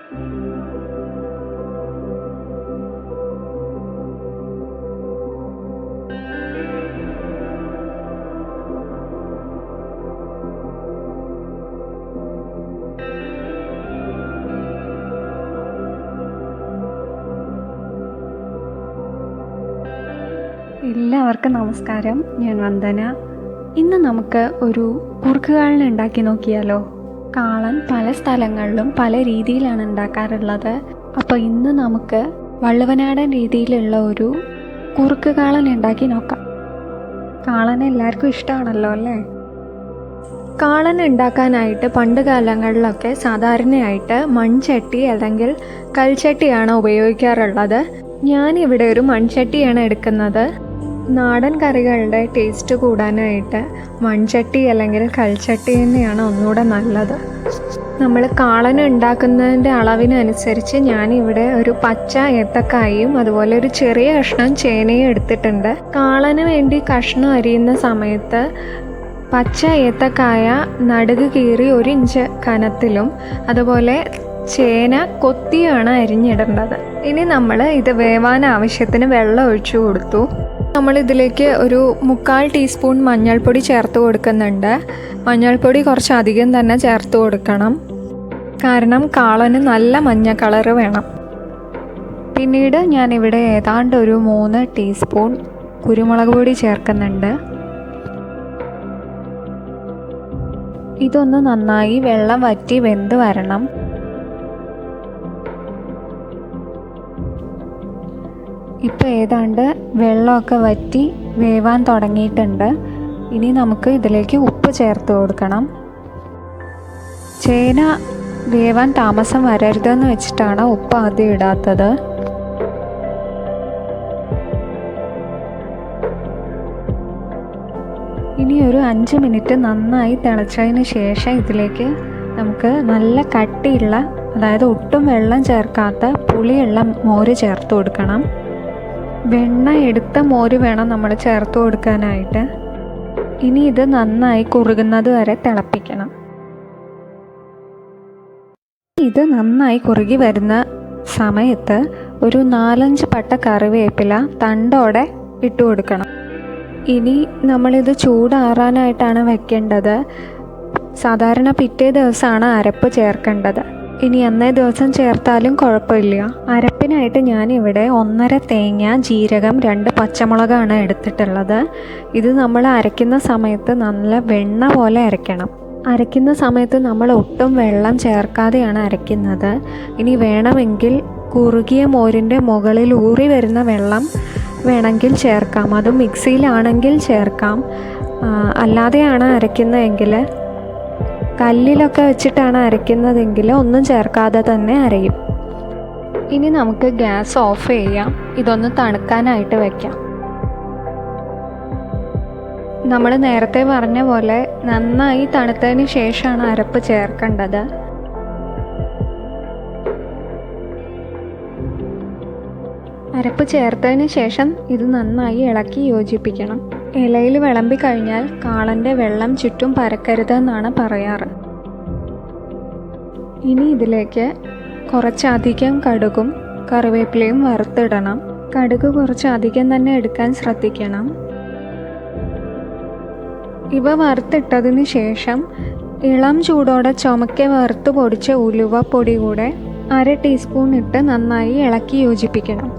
എല്ലാവർക്കും നമസ്കാരം. ഞാൻ വന്ദന. ഇന്ന് നമുക്ക് ഒരു കുറുക്ക് കാളൻ ഉണ്ടാക്കി നോക്കിയാലോ. കാളൻ പല സ്ഥലങ്ങളിലും പല രീതിയിലാണ് ഉണ്ടാക്കാറുള്ളത്. അപ്പോൾ ഇന്ന് നമുക്ക് വള്ളുവനാടൻ രീതിയിലുള്ള ഒരു കുറുക്ക് കാളൻ ഉണ്ടാക്കി നോക്കാം. കാളൻ എല്ലാവർക്കും ഇഷ്ടമാണല്ലോ അല്ലേ. കാളൻ ഉണ്ടാക്കാനായിട്ട് പണ്ട് കാലങ്ങളിലൊക്കെ സാധാരണയായിട്ട് മൺചട്ടി അല്ലെങ്കിൽ കൽച്ചട്ടിയാണ് ഉപയോഗിക്കാറുള്ളത്. ഞാനിവിടെ ഒരു മൺചട്ടിയാണ് എടുക്കുന്നത്. നാടൻ കറികളുടെ ടേസ്റ്റ് കൂടാനായിട്ട് മൺചട്ടി അല്ലെങ്കിൽ കൽച്ചട്ടി തന്നെയാണ് ഒന്നുകൂടെ നല്ലത്. നമ്മൾ കാളൻ ഉണ്ടാക്കുന്നതിൻ്റെ അളവിനനുസരിച്ച് ഞാനിവിടെ ഒരു പച്ച ഏത്തക്കായും അതുപോലെ ഒരു ചെറിയ കഷ്ണം ചേനയും എടുത്തിട്ടുണ്ട്. കാളന് വേണ്ടി കഷ്ണം അരിയുന്ന സമയത്ത് പച്ച ഏത്തക്കായ നടുക് കീറി 1 ഇഞ്ച് കനത്തിലും അതുപോലെ ചേന കൊത്തിയാണ് അരിഞ്ഞിടേണ്ടത്. ഇനി നമ്മൾ ഇത് വേവാൻ ആവശ്യത്തിന് വെള്ളം ഒഴിച്ചു കൊടുത്തു. നമ്മളിതിലേക്ക് ഒരു 3/4 ടീസ്പൂൺ മഞ്ഞൾപ്പൊടി ചേർത്ത് കൊടുക്കുന്നുണ്ട്. മഞ്ഞൾപ്പൊടി കുറച്ച് അധികം തന്നെ ചേർത്ത് കൊടുക്കണം, കാരണം കാളന് നല്ല മഞ്ഞ കളറ് വേണം. പിന്നീട് ഞാനിവിടെ ഏതാണ്ട് ഒരു 3 ടീസ്പൂൺ കുരുമുളക് പൊടി ചേർക്കുന്നുണ്ട്. ഇതൊന്ന് നന്നായി വെള്ളം വറ്റി വെന്ത് വരണം. ഇപ്പോൾ ഏതാണ്ട് വെള്ളമൊക്കെ വറ്റി വേവാൻ തുടങ്ങിയിട്ടുണ്ട്. ഇനി നമുക്ക് ഇതിലേക്ക് ഉപ്പ് ചേർത്ത് കൊടുക്കണം. ചേന വേവാൻ താമസം വരരുതെന്ന് വെച്ചിട്ടാണ് ഉപ്പ് ആദ്യം ഇടാത്തത്. ഇനി ഒരു 5 മിനിറ്റ് നന്നായി തിളച്ചതിന് ശേഷം ഇതിലേക്ക് നമുക്ക് നല്ല കട്ടിയുള്ള, അതായത് ഒട്ടും വെള്ളം ചേർക്കാത്ത പുളിയുള്ള മോര് ചേർത്ത് കൊടുക്കണം. വെണ്ണ എടുത്ത മോര് വേണം നമ്മൾ ചേർത്ത് കൊടുക്കാനായിട്ട്. ഇനി ഇത് നന്നായി കുറുകുന്നത് വരെ തിളപ്പിക്കണം. ഇത് നന്നായി കുറുകി വരുന്ന സമയത്ത് ഒരു 4-5 പട്ട കറിവേപ്പില തണ്ടോടെ ഇട്ട് കൊടുക്കണം. ഇനി നമ്മളിത് ചൂടാറാനായിട്ടാണ് വെക്കേണ്ടത്. സാധാരണ പിറ്റേ ദിവസമാണ് അരപ്പ് ചേർക്കേണ്ടത്. ഇനി അന്നേ ദിവസം ചേർത്താലും കുഴപ്പമില്ല. അരപ്പിനായിട്ട് ഞാനിവിടെ 1/2 തേങ്ങ, ജീരകം, 2 പച്ചമുളകാണ് എടുത്തിട്ടുള്ളത്. ഇത് നമ്മൾ അരയ്ക്കുന്ന സമയത്ത് നല്ല വെണ്ണ പോലെ അരയ്ക്കണം. അരയ്ക്കുന്ന സമയത്ത് നമ്മൾ ഒട്ടും വെള്ളം ചേർക്കാതെയാണ് അരയ്ക്കുന്നത്. ഇനി വേണമെങ്കിൽ കുറുകിയ മോരിൻ്റെ മുകളിൽ ഊറി വരുന്ന വെള്ളം വേണമെങ്കിൽ ചേർക്കാം. അതും മിക്സിയിലാണെങ്കിൽ ചേർക്കാം. അല്ലാതെയാണ് അരയ്ക്കുന്നതെങ്കിൽ, കല്ലിലൊക്കെ വെച്ചിട്ടാണ് അരയ്ക്കുന്നതെങ്കിൽ ഒന്നും ചേർക്കാതെ തന്നെ അരയും. ഇനി നമുക്ക് ഗ്യാസ് ഓഫ് ചെയ്യാം. ഇതൊന്ന് തണുക്കാനായിട്ട് വയ്ക്കാം. നമ്മൾ നേരത്തെ പറഞ്ഞ പോലെ നന്നായി തണുത്തതിന് ശേഷമാണ് അരപ്പ് ചേർക്കേണ്ടത്. അരപ്പ് ചേർത്തതിന് ശേഷം ഇത് നന്നായി ഇളക്കി യോജിപ്പിക്കണം. ഇലയിൽ വിളമ്പി കഴിഞ്ഞാൽ കാളൻ്റെ വെള്ളം ചുറ്റും പരക്കരുതെന്നാണ് പറയാറ്. ഇനി ഇതിലേക്ക് കുറച്ചധികം കടുകും കറിവേപ്പിലയും വറുത്തിടണം. കടുക് കുറച്ചധികം തന്നെ എടുക്കാൻ ശ്രദ്ധിക്കണം. ഇവ വറുത്തിട്ടതിന് ശേഷം ഇളം ചൂടോടെ ചുമക്കെ വറുത്ത് പൊടിച്ച ഉലുവപ്പൊടി കൂടെ 1/2 ടീസ്പൂൺ ഇട്ട് നന്നായി ഇളക്കി യോജിപ്പിക്കണം.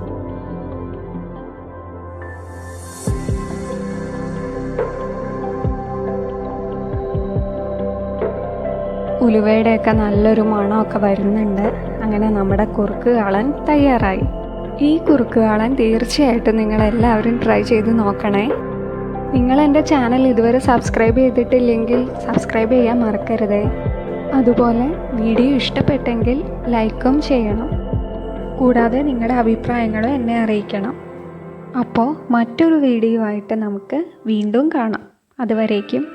ഉലുവയുടെയൊക്കെ നല്ലൊരു മണമൊക്കെ വരുന്നുണ്ട്. അങ്ങനെ നമ്മുടെ കുറുക്ക് കാളൻ തയ്യാറായി. ഈ കുറുക്ക് കാളൻ തീർച്ചയായിട്ടും നിങ്ങളെല്ലാവരും ട്രൈ ചെയ്ത് നോക്കണേ. നിങ്ങൾ എൻ്റെ ചാനൽ ഇതുവരെ സബ്സ്ക്രൈബ് ചെയ്തിട്ടില്ലെങ്കിൽ സബ്സ്ക്രൈബ് ചെയ്യാൻ മറക്കരുതേ. അതുപോലെ വീഡിയോ ഇഷ്ടപ്പെട്ടെങ്കിൽ ലൈക്കും ചെയ്യണം. കൂടാതെ നിങ്ങളുടെ അഭിപ്രായങ്ങളും എന്നെ അറിയിക്കണം. അപ്പോൾ മറ്റൊരു വീഡിയോ ആയിട്ട് നമുക്ക് വീണ്ടും കാണാം. അതുവരേക്കും